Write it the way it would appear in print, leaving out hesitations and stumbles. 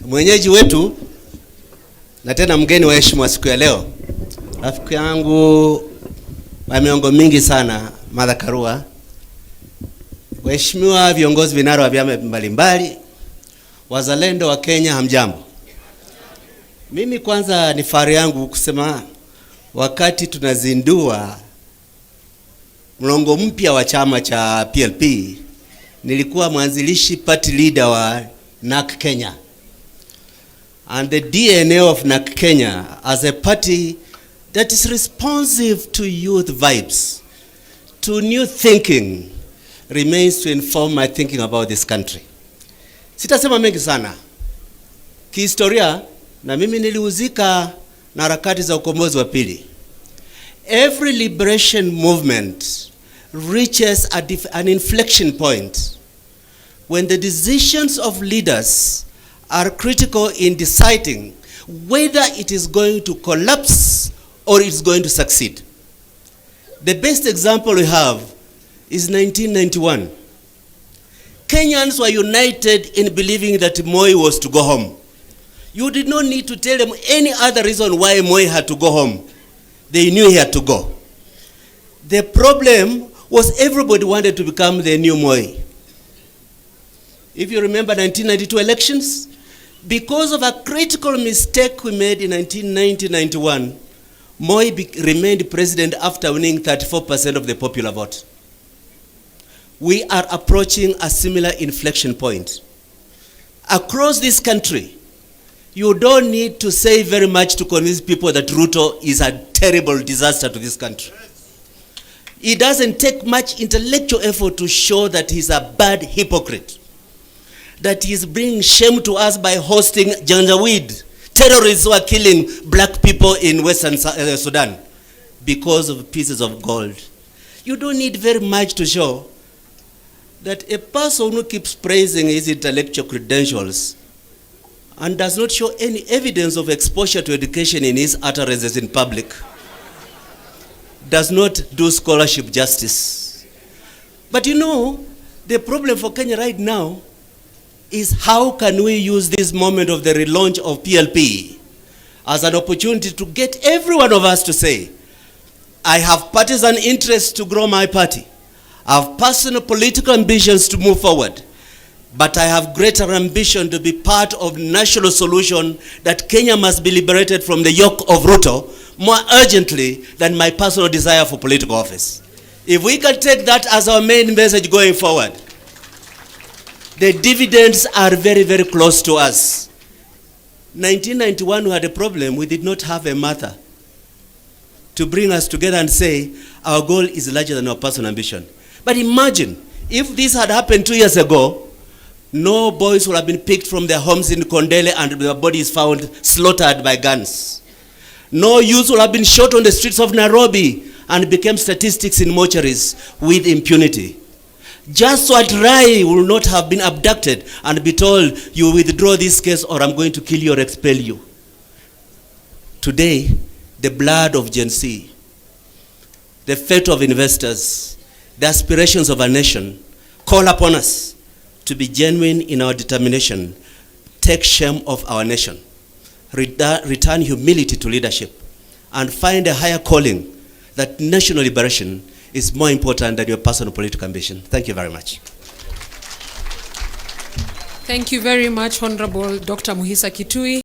Mwenyeji wetu na tena mgeni wa heshima siku ya leo, rafiki yangu wa miongo mingi sana, Martha Karua, waheshimiwa viongozi vinara wa vyama mbalimbali, wazalendo wa Kenya, hamjambo. Mimi kwanza ni fahari yangu kusema wakati tunazindua mlongo mpya wa chama cha PLP, nilikuwa mwanzilishi party leader wa NAK Kenya. And the DNA of NAK Kenya as a party that is responsive to youth vibes, to new thinking, remains to inform my thinking about this country. Sitasema mengi sana. Kihistoria, na mimi nilihusika na harakati za ukombozi wa pili. Every liberation movement reaches an inflection point when the decisions of leaders are critical in deciding whether it is going to collapse or it's going to succeed. The best example we have is 1991. Kenyans were united in believing that Moi was to go home. You did not need to tell them any other reason why Moi had to go home. They knew he had to go. The problem was everybody wanted to become the new Moi. If you remember 1992 elections, because of a critical mistake we made in 1990-91, Moi remained president after winning 34% of the popular vote. We are approaching a similar inflection point. Across this country, you don't need to say very much to convince people that Ruto is a terrible disaster to this country. It doesn't take much intellectual effort to show that he's a bad hypocrite, that he's bringing shame to us by hosting Janjaweed, terrorists who are killing black people in Western Sudan because of pieces of gold. You don't need very much to show that a person who keeps praising his intellectual credentials and does not show any evidence of exposure to education in his utterances in public does not do scholarship justice. But you know, the problem for Kenya right now is how can we use this moment of the relaunch of PLP as an opportunity to get every one of us to say, I have partisan interests to grow my party. I have personal political ambitions to move forward. But I have greater ambition to be part of national solution that Kenya must be liberated from the yoke of Ruto more urgently than my personal desire for political office. If we can take that as our main message going forward, the dividends are very, very close to us. 1991 we had a problem. We did not have a Martha to bring us together and say our goal is larger than our personal ambition. But imagine if this had happened 2 years ago, no boys would have been picked from their homes in Kondele and their bodies found slaughtered by guns. No youth would have been shot on the streets of Nairobi and became statistics in mortuaries with impunity. Just so Rai will not have been abducted and be told, you withdraw this case or I'm going to kill you or expel you. Today, the blood of Gen Z, the fate of investors, the aspirations of a nation call upon us to be genuine in our determination, take shame off our nation, return humility to leadership, and find a higher calling that national liberation is more important than your personal political ambition. Thank you very much. Thank you very much, Honorable Dr. Mukhisa Kituyi.